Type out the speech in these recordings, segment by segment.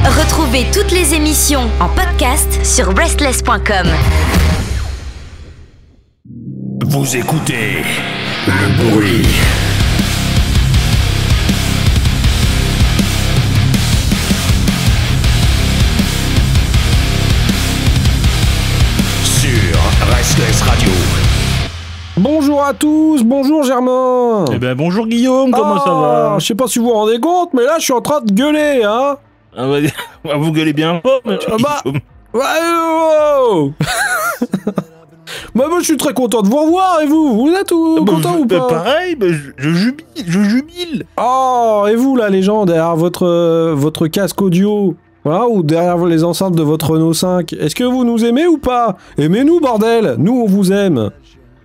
Retrouvez toutes les émissions en podcast sur restless.com. Vous écoutez le bruit. Sur Restless Radio. Bonjour à tous, bonjour Germain. Eh ben bonjour Guillaume, comment ça va? Je sais pas si vous vous rendez compte, mais là je suis en train de gueuler, hein. Ah bah, vous gueulez bien fort, monsieur Guillaume. Oh. Moi je suis très content de vous revoir, et vous êtes content ou pas? Pareil, je jubile. Oh, et vous là les gens, derrière votre casque audio, voilà, ou derrière les enceintes de votre Renault 5, est-ce que vous nous aimez ou pas? Aimez-nous bordel, nous on vous aime.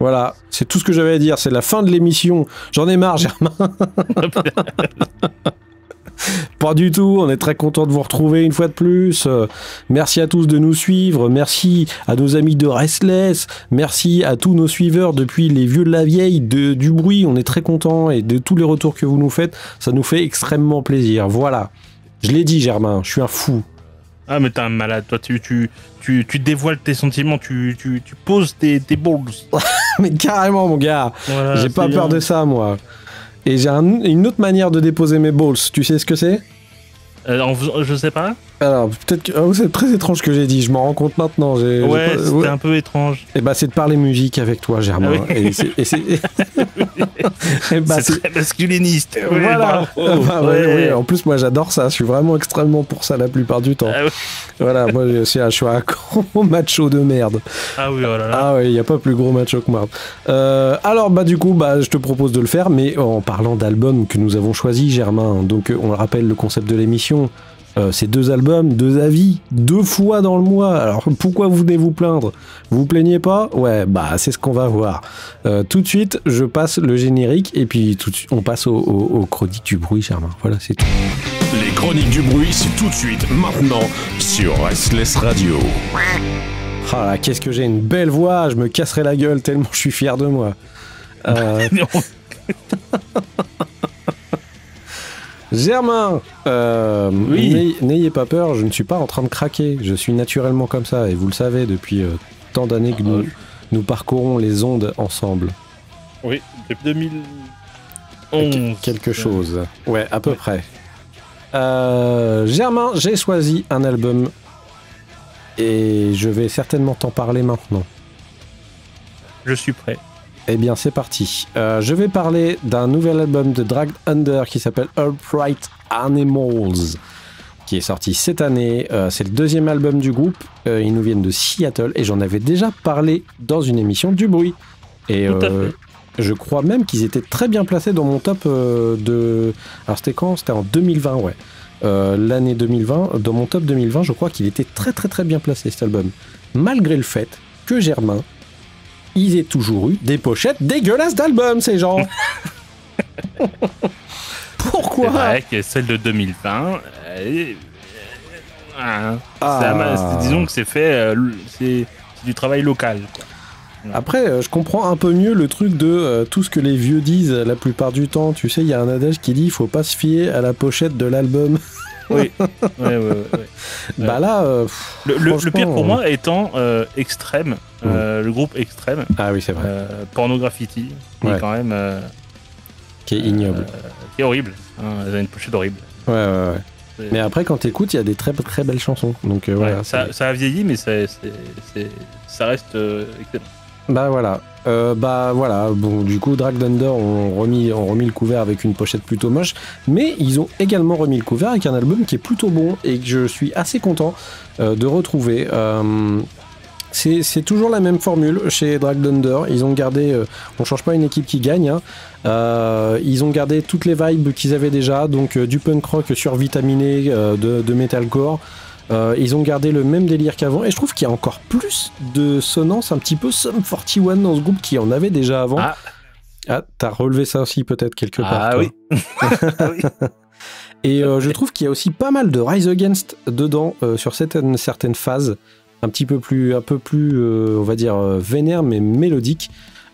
Voilà, c'est tout ce que j'avais à dire, c'est la fin de l'émission. J'en ai marre, Germain. Pas du tout, on est très content de vous retrouver une fois de plus. Merci à tous de nous suivre, merci à nos amis de Restless, merci à tous nos suiveurs depuis les vieux de la vieille, du bruit, on est très contents et de tous les retours que vous nous faites, ça nous fait extrêmement plaisir. Voilà, je l'ai dit Germain, je suis un fou. Ah mais t'es un malade, toi tu dévoiles tes sentiments, tu poses tes balls. Mais carrément mon gars, voilà, j'ai pas peur de ça moi. Et j'ai une autre manière de déposer mes balls, tu sais ce que c'est? Je sais pas. Alors, peut-être que c'est très étrange ce que j'ai dit, je m'en rends compte maintenant. Ouais, c'était un peu étrange. Et bah, c'est de parler musique avec toi, Germain. Ah oui. C'est très masculiniste. Voilà. Ouais. En plus, moi, j'adore ça. Je suis vraiment extrêmement pour ça la plupart du temps. Ah oui. Voilà, moi, je suis un gros macho de merde. Ah oui, oh là là. Ah oui, il n'y a pas plus gros macho que moi. Alors, bah, du coup, je te propose de le faire, mais en parlant d'albums que nous avons choisis, Germain. Donc, on rappelle le concept de l'émission. C'est 2 albums, 2 avis, 2 fois dans le mois. Alors pourquoi vous venez vous plaindre? Vous vous plaignez pas? Ouais, bah c'est ce qu'on va voir. Tout de suite, je passe le générique et puis tout de suite, on passe aux chroniques du bruit, Germain. Voilà, c'est tout. Les chroniques du bruit, c'est tout de suite, maintenant, sur Restless Radio. Ah là, qu'est-ce que j'ai une belle voix, je me casserai la gueule tellement je suis fier de moi. Germain, oui. N'ayez pas peur, je ne suis pas en train de craquer, je suis naturellement comme ça, et vous le savez depuis tant d'années que nous parcourons les ondes ensemble. Oui, depuis 2011. Quelque chose, ouais, à peu près. Germain, j'ai choisi un album, et je vais certainement t'en parler maintenant. Je suis prêt. Eh bien, c'est parti. Je vais parler d'un nouvel album de Dragged Under qui s'appelle Upright Animals, qui est sorti cette année. C'est le 2e album du groupe. Ils nous viennent de Seattle et j'en avais déjà parlé dans une émission du bruit. Et je crois même qu'ils étaient très bien placés dans mon top de... Alors, c'était quand? C'était en 2020, ouais. L'année 2020, dans mon top 2020, je crois qu'il était très très très bien placé, cet album. Malgré le fait que Germain, ils aient toujours eu des pochettes dégueulasses d'albums, ces gens. Pourquoi? C'est vrai que celle de 2020, disons que c'est fait, c'est du travail local, quoi. Après, je comprends un peu mieux le truc de tout ce que les vieux disent la plupart du temps. Tu sais, il y a un adage qui dit « il faut pas se fier à la pochette de l'album ». Oui. Ouais. Bah là, le pire pour moi étant Extrême, le groupe Extrême. Ah oui, c'est vrai. Pornograffiti, qui est quand même qui est ignoble, qui est horrible. Elle a une pochette horrible. Ouais. Mais après, quand t'écoutes, il y a des très très belles chansons. Donc voilà. Ça a vieilli, mais ça reste excellent. Bah voilà. Bon, du coup, Dragged Under ont remis le couvert avec une pochette plutôt moche, mais ils ont également remis le couvert avec un album qui est plutôt bon et que je suis assez content de retrouver. C'est toujours la même formule chez Dragged Under. Ils ont gardé, on change pas une équipe qui gagne, hein. Ils ont gardé toutes les vibes qu'ils avaient déjà, donc du punk rock survitaminé, de metalcore. Ils ont gardé le même délire qu'avant et je trouve qu'il y a encore plus de sonnance un petit peu Sum 41 dans ce groupe qui en avait déjà avant. Ah, t'as relevé ça aussi peut-être quelque part. Ah oui. Et je trouve qu'il y a aussi pas mal de Rise Against dedans sur certaines phases un peu plus on va dire vénère mais mélodique.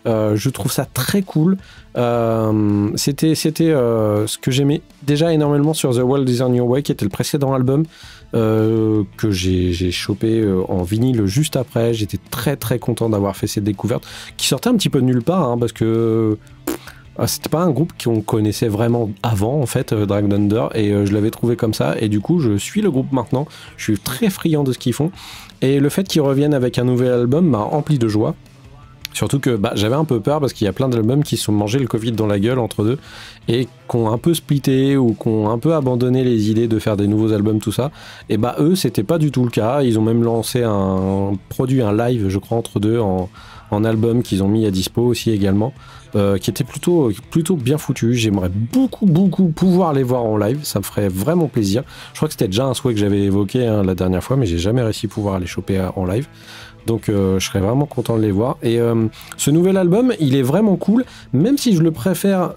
Je trouve ça très cool. C'était ce que j'aimais déjà énormément sur The World Is On Your Way, qui était le précédent album que j'ai chopé en vinyle juste après. J'étais très très content d'avoir fait cette découverte, qui sortait un petit peu de nulle part, hein, parce que c'était pas un groupe qu'on connaissait vraiment avant, en fait, Drag Thunder, et je l'avais trouvé comme ça, et du coup je suis le groupe maintenant. Je suis très friand de ce qu'ils font, et le fait qu'ils reviennent avec un nouvel album m'a rempli de joie. Surtout que j'avais un peu peur parce qu'il y a plein d'albums qui se sont mangés le Covid dans la gueule entre deux et qui ont un peu splitté ou qui ont un peu abandonné les idées de faire des nouveaux albums, tout ça. Et eux, c'était pas du tout le cas. Ils ont même lancé un live, je crois, entre deux en album qu'ils ont mis à dispo aussi également, qui était plutôt bien foutu. J'aimerais beaucoup pouvoir les voir en live, ça me ferait vraiment plaisir. Je crois que c'était déjà un souhait que j'avais évoqué la dernière fois, mais j'ai jamais réussi à pouvoir les choper en live. Donc je serais vraiment content de les voir. Et ce nouvel album, il est vraiment cool, même si je le préfère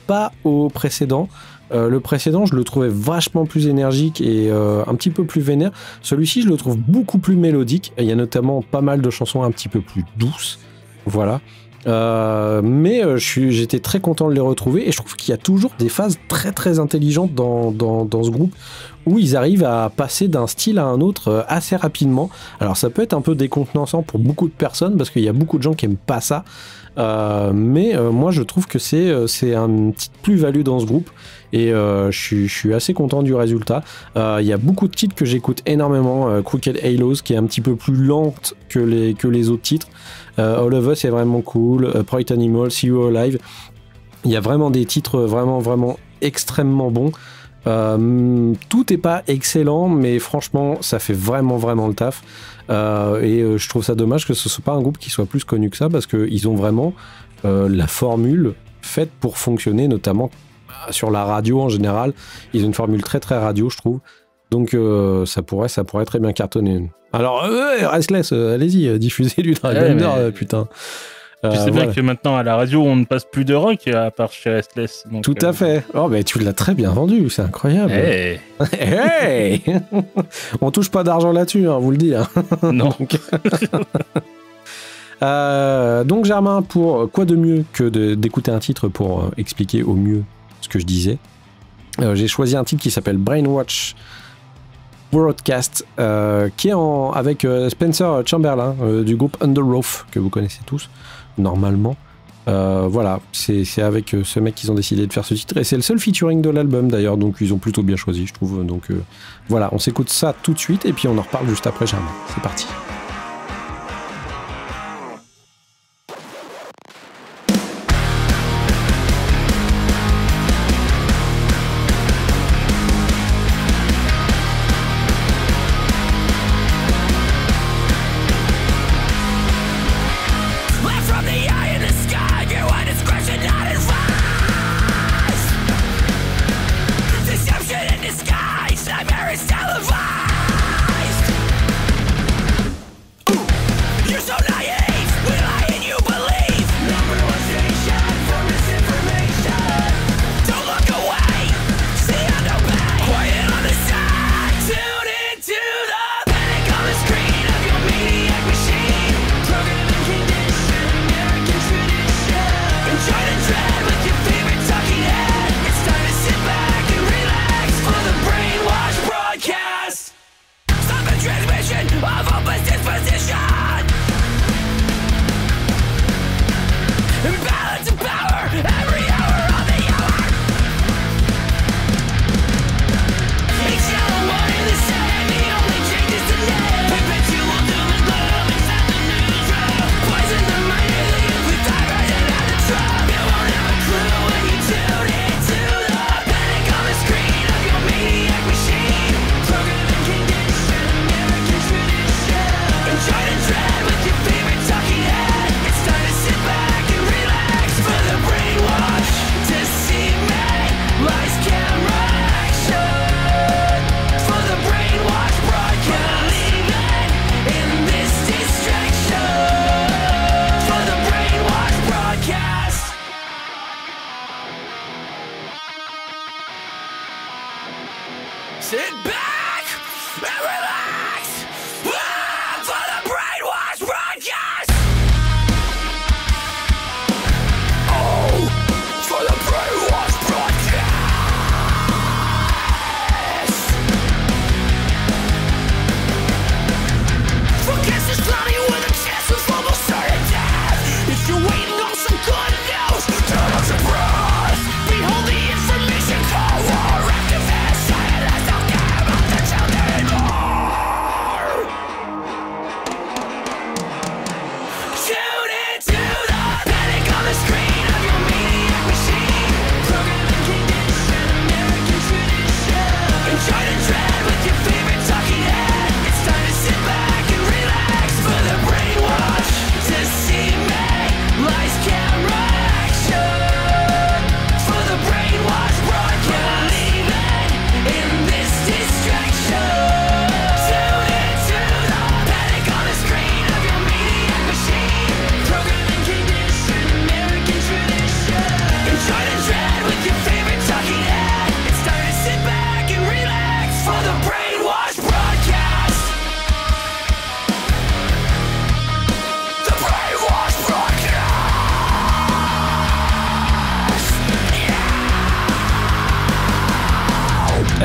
pas au précédent. Le précédent, je le trouvais vachement plus énergique et un petit peu plus vénère. Celui-ci, je le trouve beaucoup plus mélodique. Il y a notamment pas mal de chansons un petit peu plus douces. Voilà. Mais j'étais très content de les retrouver et je trouve qu'il y a toujours des phases très très intelligentes dans ce groupe où ils arrivent à passer d'un style à un autre assez rapidement. Alors ça peut être un peu décontenançant pour beaucoup de personnes parce qu'il y a beaucoup de gens qui aiment pas ça, mais moi je trouve que c'est une petite plus-value dans ce groupe et je suis assez content du résultat. Il y a beaucoup de titres que j'écoute énormément. Crooked Halos qui est un petit peu plus lente que les autres titres. All of Us est vraiment cool. Bright Animal, See You Alive. Il y a vraiment des titres vraiment extrêmement bons. Tout est pas excellent, mais franchement, ça fait vraiment le taf. Et je trouve ça dommage que ce soit pas un groupe qui soit plus connu que ça, parce qu'ils ont vraiment la formule faite pour fonctionner, notamment sur la radio en général. Ils ont une formule très très radio, je trouve. Donc ça pourrait très bien cartonner. Alors, Restless, allez-y, diffusez du Drag Thunder, putain. Tu sais bien que maintenant à la radio on ne passe plus de rock à part chez Restless. Donc, tout à fait. Oh mais tu l'as très bien vendu, c'est incroyable. Hey. Hey. On touche pas d'argent là-dessus, hein, vous le dis. Hein. Non. Donc Germain, pour quoi de mieux que d'écouter un titre pour expliquer au mieux ce que je disais, j'ai choisi un titre qui s'appelle Brainwash Broadcast, qui est avec Spencer Chamberlain du groupe Under Oath que vous connaissez tous normalement. Voilà, c'est avec ce mec qu'ils ont décidé de faire ce titre et c'est le seul featuring de l'album d'ailleurs, donc ils ont plutôt bien choisi, je trouve. Donc voilà, on s'écoute ça tout de suite et puis on en reparle juste après. Germain, c'est parti.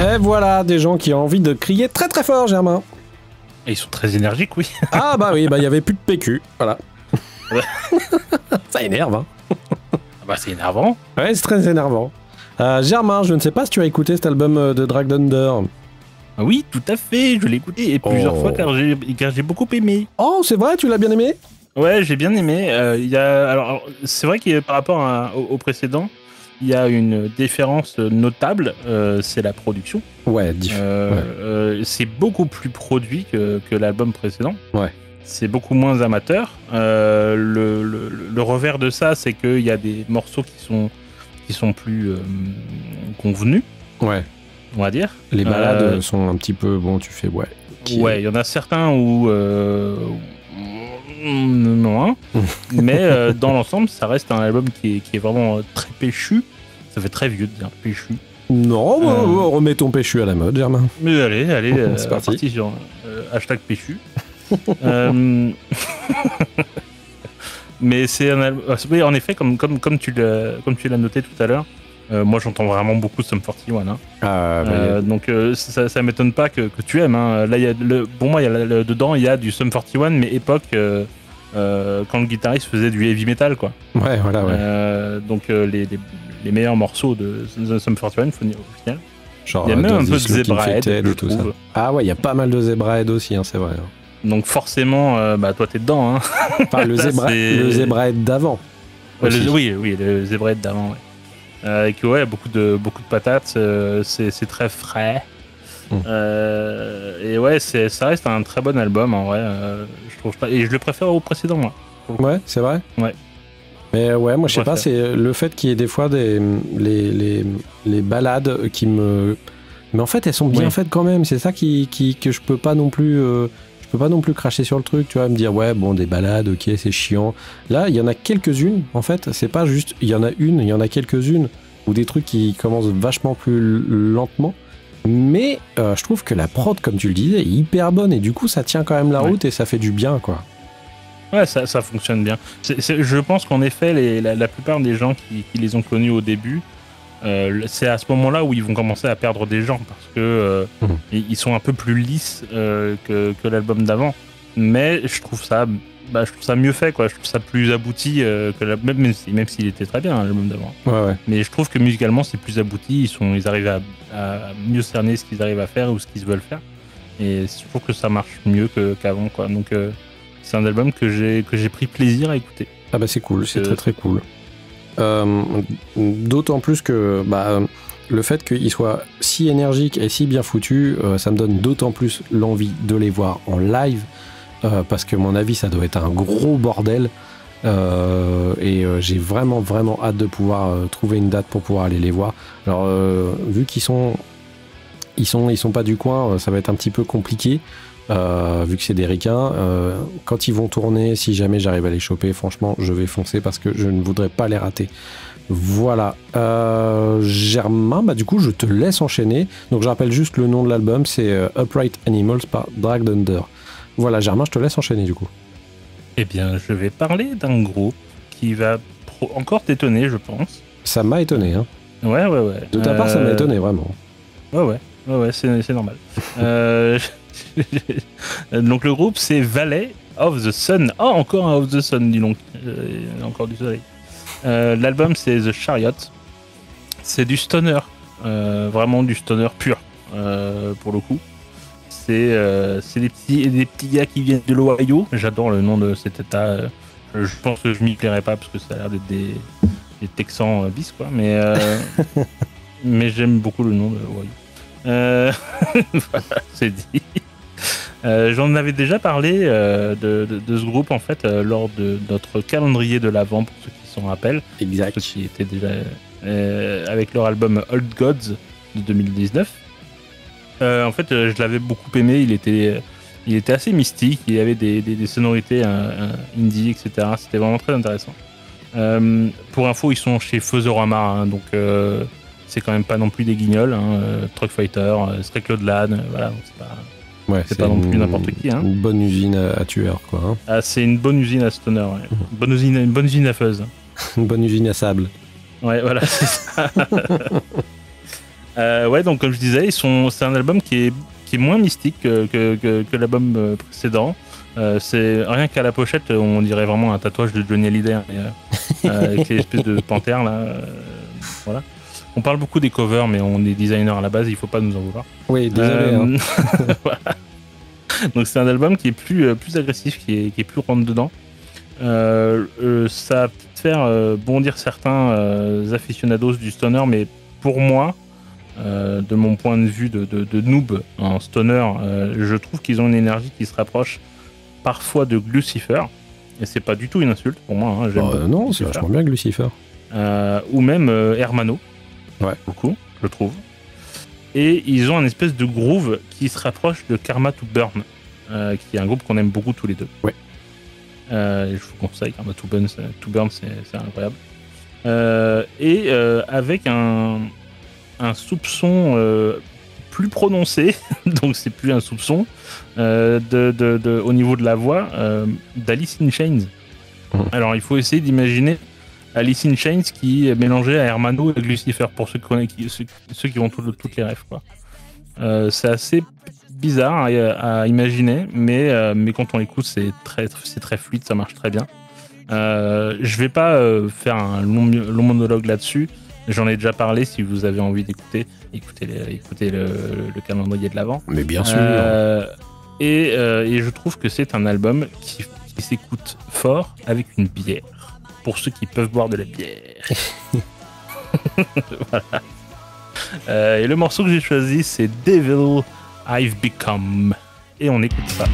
Et voilà, des gens qui ont envie de crier très très fort, Germain. Et ils sont très énergiques, oui. Ah bah oui, bah il y avait plus de PQ, voilà. Ça énerve, hein. Ah bah c'est énervant. Ouais, c'est très énervant. Germain, je ne sais pas si tu as écouté cet album de Drag Thunder. Ah oui, tout à fait, je l'ai écouté et plusieurs fois car j'ai beaucoup aimé. Oh, c'est vrai, tu l'as bien aimé? Ouais, j'ai bien aimé. Alors, c'est vrai que par rapport au précédent, il y a une différence notable, c'est la production. Ouais, c'est beaucoup plus produit que l'album précédent. Ouais. C'est beaucoup moins amateur. Le revers de ça, c'est qu'il y a des morceaux qui sont plus convenus. Ouais. On va dire. Les balades sont un petit peu... Bon, tu fais... Ouais. Ouais, il y en a certains où... non, hein. Mais dans l'ensemble, ça reste un album qui est vraiment très péchu. Ça fait très vieux de dire péchu. Non, remets ton péchu à la mode, Germain. Mais allez, c'est parti sur hashtag péchu. Mais c'est un album... Oui, en effet, comme tu l'as noté tout à l'heure, moi j'entends vraiment beaucoup Sum 41. Hein. Donc ça m'étonne pas que tu aimes. Hein. Là, pour moi, dedans, il y a du Sum 41, mais époque quand le guitariste faisait du heavy metal, quoi. Ouais, voilà, ouais. Donc les meilleurs morceaux de Sum 41, au final. Genre, il y a même un peu de Zebrahead et tout ça. Ah ouais, il y a pas mal de Zebrahead aussi, hein, c'est vrai. Donc forcément, toi t'es dedans. Hein. Enfin, le Zebrahead d'avant. Oui, le Zebrahead d'avant. Ouais. Avec beaucoup de patates, c'est très frais. Et ouais, ça reste un très bon album en vrai. Je trouve ça, et je le préfère au précédent, moi. Ouais, c'est vrai. Ouais. Mais ouais, moi je sais pas, c'est le fait qu'il y ait des fois les balades qui me... Mais en fait, elles sont bien faites quand même. C'est ça que je peux pas non plus... Je peux pas non plus cracher sur le truc, tu vois, me dire ouais, bon, des balades, ok, c'est chiant. Là, il y en a quelques-unes, en fait. C'est pas juste, il y en a une, il y en a quelques-unes, ou des trucs qui commencent vachement plus lentement. Mais je trouve que la prod, comme tu le disais, est hyper bonne, et du coup, ça tient quand même la route et ça fait du bien, quoi. Ouais, ça fonctionne bien. Je pense qu'en effet, la plupart des gens qui les ont connus au début, c'est à ce moment-là où ils vont commencer à perdre des gens parce que ils sont un peu plus lisses que l'album d'avant. Mais je trouve ça mieux fait, quoi. Je trouve ça plus abouti même s'il était très bien, l'album d'avant. Ouais. Mais je trouve que musicalement c'est plus abouti. Ils arrivent à mieux cerner ce qu'ils arrivent à faire ou ce qu'ils veulent faire. Et je trouve que ça marche mieux qu'avant, quoi. Donc c'est un album que j'ai pris plaisir à écouter. Ah bah c'est cool, c'est très très cool. D'autant plus que le fait qu'il soit si énergique et si bien foutu, ça me donne d'autant plus l'envie de les voir en live, parce que à mon avis ça doit être un gros bordel, et j'ai vraiment vraiment hâte de pouvoir trouver une date pour pouvoir aller les voir. Alors vu qu'ils sont pas du coin, ça va être un petit peu compliqué. Vu que c'est des ricains, quand ils vont tourner, si jamais j'arrive à les choper, franchement je vais foncer parce que je ne voudrais pas les rater. Voilà. Germain, du coup je te laisse enchaîner. Donc je rappelle juste le nom de l'album, c'est Upright Animals par Drag Thunder. Voilà, Germain, je te laisse enchaîner du coup. Eh bien, je vais parler d'un groupe qui va encore t'étonner, je pense. Ça m'a étonné, hein. Ouais. De ta part, ça m'a étonné, vraiment. Ouais, c'est normal. Donc le groupe c'est Valley of the Sun. Oh, encore un of the Sun, dis donc. Encore du soleil. L'album c'est The Chariot. C'est du stoner, vraiment du stoner pur, pour le coup. C'est des petits gars qui viennent de l'Ohio. J'adore le nom de cet état. Je pense que je m'y plairais pas parce que ça a l'air d'être des Texans bis, quoi. Mais mais j'aime beaucoup le nom de l'Ohio. Voilà, c'est dit. J'en avais déjà parlé de ce groupe en fait lors de notre calendrier de l'Avent, pour ceux qui s'en rappellent. Exact. Ceux qui étaient déjà avec leur album Old Gods de 2019. En fait, je l'avais beaucoup aimé. Il était assez mystique. Il y avait des sonorités indie, etc. C'était vraiment très intéressant. Pour info, ils sont chez Fozorama, hein, donc c'est quand même pas non plus des guignols. Hein, Truck Fighter, Stray Claude Lan, voilà. C'est pas non plus n'importe qui. Hein. Une bonne usine à tueur, quoi. Hein. Ah, c'est une bonne usine à stoner. Ouais. Une bonne usine à fuzz. Une bonne usine à sable. Ouais, voilà, c'est ça. Ouais, donc comme je disais, c'est un album qui est moins mystique que l'album précédent. C'est rien qu'à la pochette, on dirait vraiment un tatouage de Johnny Hallyday, avec les espèces de panthères là. Voilà. On parle beaucoup des covers, mais on est designer à la base, il faut pas nous en vouloir. Oui, désolé. Voilà. Donc c'est un album qui est plus agressif, qui est plus rentre dedans. Ça va peut-être faire bondir certains aficionados du stoner, mais pour moi, de mon point de vue de noob en stoner, je trouve qu'ils ont une énergie qui se rapproche parfois de Glucifer, et c'est pas du tout une insulte pour moi. Hein, j'aime Non, c'est vachement bien Glucifer. Ou même Hermano, ouais. Beaucoup, je trouve. Et ils ont un espèce de groove qui se rapproche de Karma to Burn, qui est un groupe qu'on aime beaucoup tous les deux. Ouais. Je vous conseille, Karma to Burn, c'est incroyable. Avec un soupçon plus prononcé, donc c'est plus un soupçon, au niveau de la voix, d'Alice in Chains. Alors il faut essayer d'imaginer Alice in Chains qui est mélangé à Hermano et Lucifer, pour ceux qui ont toutes les rêves, quoi. C'est assez bizarre à imaginer, mais quand on l'écoute, c'est très fluide, ça marche très bien. Je vais pas faire un long monologue là-dessus. J'en ai déjà parlé. Si vous avez envie d'écouter, écoutez le calendrier de l'Avent. Mais bien sûr. Et je trouve que c'est un album qui s'écoute fort avec une bière. Pour ceux qui peuvent boire de la bière. Voilà. Et le morceau que j'ai choisi, c'est Devil I've Become. Et on écoute ça.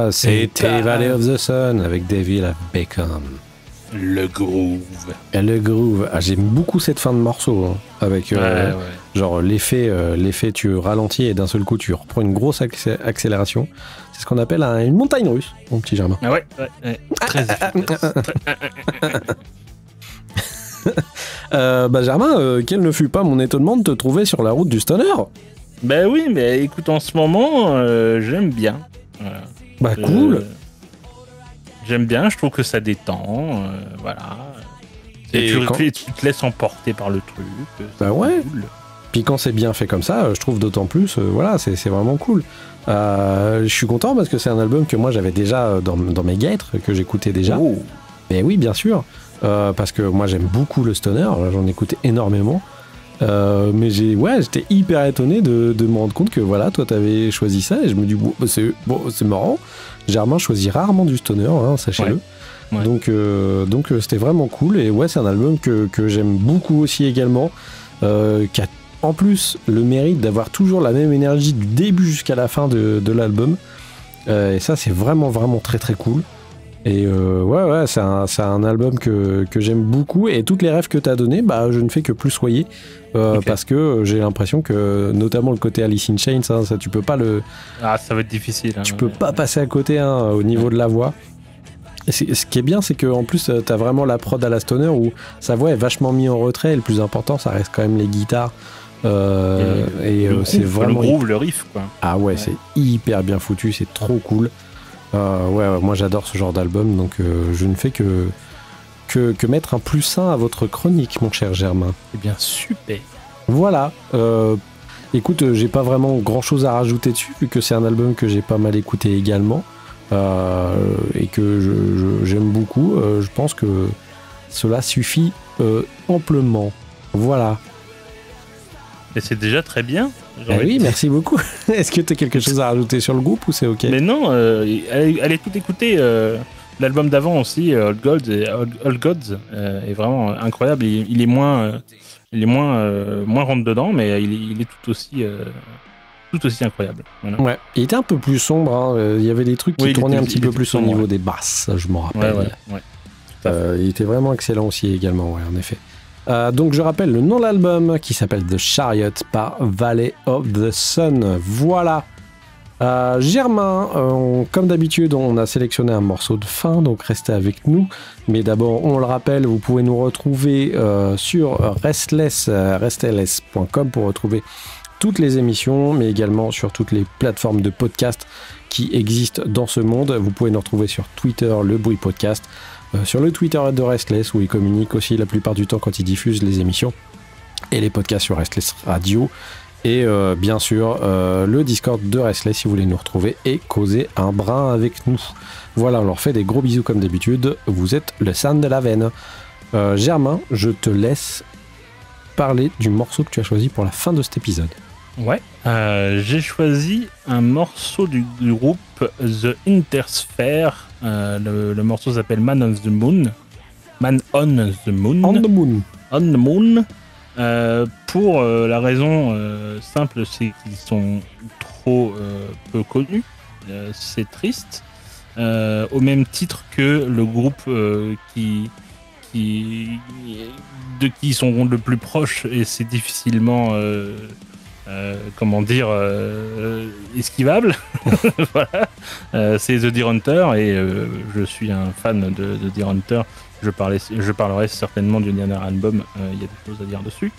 Voilà, c'était Valley of the Sun avec David Beckham. Le groove. Et le groove. Ah, j'aime beaucoup cette fin de morceau. Hein, avec genre l'effet, tu ralentis et d'un seul coup tu reprends une grosse accélération. C'est ce qu'on appelle une montagne russe, mon petit Germain. Ah ouais. Très efficace. Germain, quel ne fut pas mon étonnement de te trouver sur la route du stoner. Ben oui, mais écoute, en ce moment, j'aime bien. Voilà. Bah cool. J'aime bien, je trouve que ça détend, voilà. Et tu te laisses emporter par le truc. Bah ouais. Cool. Puis quand c'est bien fait comme ça, je trouve d'autant plus, voilà, c'est vraiment cool. Je suis content parce que c'est un album que moi j'avais déjà dans mes guêtres, que j'écoutais déjà. Oh. Mais oui, bien sûr, parce que moi j'aime beaucoup le stoner, j'en écoutais énormément. Mais j'étais hyper étonné de me rendre compte que voilà, toi t'avais choisi ça et je me dis c'est marrant. Germain choisit rarement du stoner, hein, sachez-le. Ouais. Donc c'était vraiment cool et ouais, c'est un album que j'aime beaucoup aussi également, qui a en plus le mérite d'avoir toujours la même énergie du début jusqu'à la fin de l'album. Et ça c'est vraiment très très cool. Et c'est un album que j'aime beaucoup et toutes les rêves que tu as donné, je ne fais que plus soyer parce que j'ai l'impression que notamment le côté Alice in Chains, hein, ça tu peux pas le... Ah, ça va être difficile. Hein, tu peux pas passer à côté au niveau de la voix. Et ce qui est bien, c'est qu'en plus tu as vraiment la prod à la stoner où sa voix est vachement mise en retrait et le plus important ça reste quand même les guitares. C'est vraiment... Le groove, le riff quoi. Ah ouais, c'est hyper bien foutu, c'est trop cool. Moi j'adore ce genre d'album, donc je ne fais que mettre un plus 1 à votre chronique, mon cher Germain. Eh bien, super. Voilà. Écoute, j'ai pas vraiment grand chose à rajouter dessus, vu que c'est un album que j'ai pas mal écouté également, et que j'aime beaucoup. Je pense que cela suffit amplement. Voilà. Et c'est déjà très bien. Oui, merci beaucoup. Est-ce que tu as quelque chose à rajouter sur le groupe ou c'est ok? Mais non, allez tout écouter. L'album d'avant aussi, Old Gods, est vraiment incroyable. Il est moins rentre dedans, mais il est tout aussi incroyable. Voilà. Ouais, il était un peu plus sombre. Hein. Il y avait des trucs qui tournaient un petit peu plus au niveau des basses, je m'en rappelle. Ouais. Il était vraiment excellent aussi également, ouais, en effet. Donc je rappelle le nom de l'album qui s'appelle The Chariot par Valley of the Sun. Voilà. Germain, comme d'habitude, on a sélectionné un morceau de fin, donc restez avec nous. Mais d'abord, on le rappelle, vous pouvez nous retrouver sur restless.com pour retrouver toutes les émissions, mais également sur toutes les plateformes de podcast qui existent dans ce monde. Vous pouvez nous retrouver sur Twitter, le Bruit Podcast, sur le Twitter de Restless, où ils communiquent aussi la plupart du temps quand ils diffusent les émissions, et les podcasts sur Restless Radio. Et bien sûr, le Discord de Restless si vous voulez nous retrouver et causer un brin avec nous. Voilà, on leur fait des gros bisous comme d'habitude. Vous êtes le sang de la veine. Germain, je te laisse parler du morceau que tu as choisi pour la fin de cet épisode. Ouais, j'ai choisi un morceau du groupe The Intersphere. Le morceau s'appelle Man on the Moon. Man on the Moon. On the Moon. On the Moon. Pour la raison simple, c'est qu'ils sont trop peu connus. C'est triste. Au même titre que le groupe de qui ils sont le plus proches, et c'est difficilement esquivable. Voilà. C'est The Deer Hunter, et je suis un fan de Deer Hunter. Je parlerai certainement du dernier album, il y a des choses à dire dessus.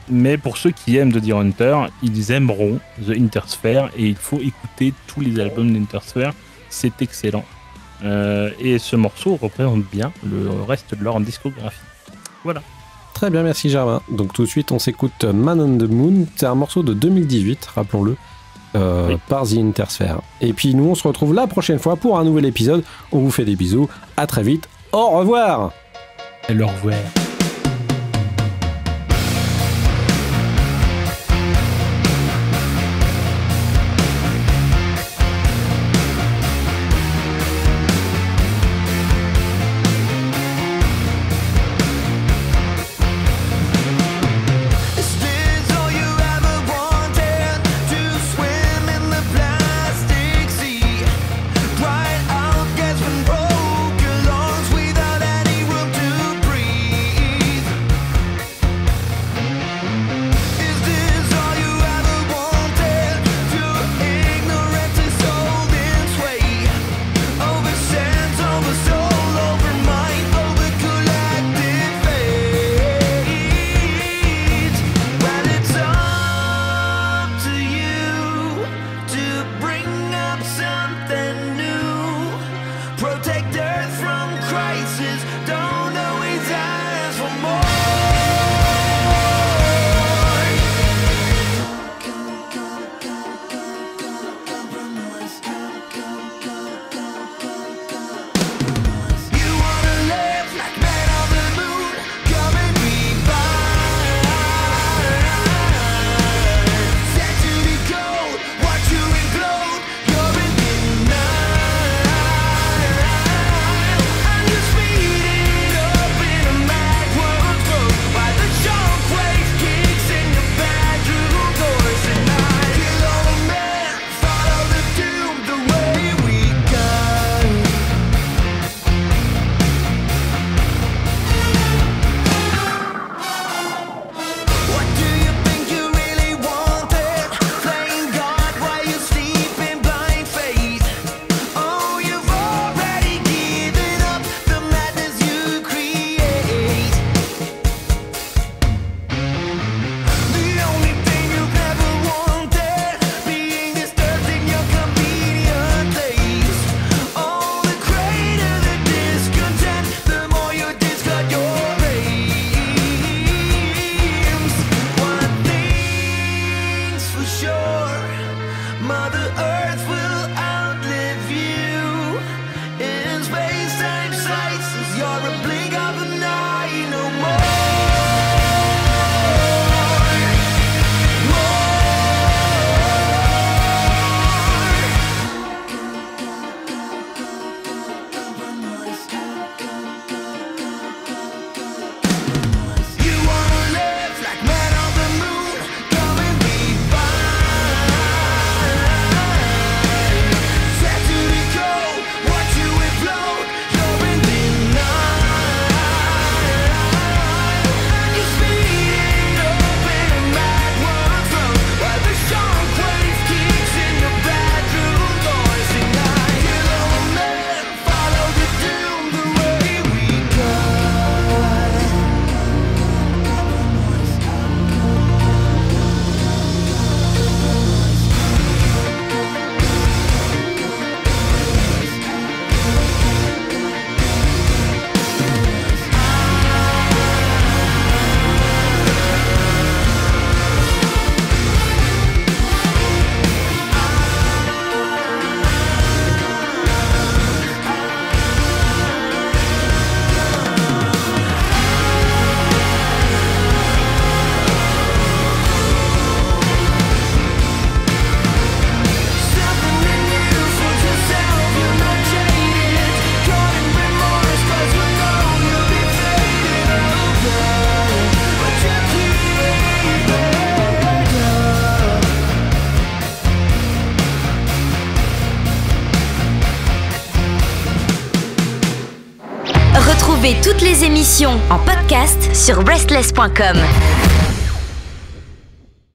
Mais pour ceux qui aiment The Deer Hunter, ils aimeront The Intersphere, et il faut écouter tous les albums d'Intersphere, c'est excellent. Et ce morceau représente bien le reste de leur discographie. Voilà. Très bien, merci Germain. Donc tout de suite, on s'écoute Man on the Moon. C'est un morceau de 2018, rappelons-le, oui, par The Intersphere. Et puis nous, on se retrouve la prochaine fois pour un nouvel épisode. On vous fait des bisous. À très vite. Au revoir. Et au revoir. Is this all you ever wanted? To swim in the plastic sea? Retrouvez toutes les émissions en podcast sur Restless.com.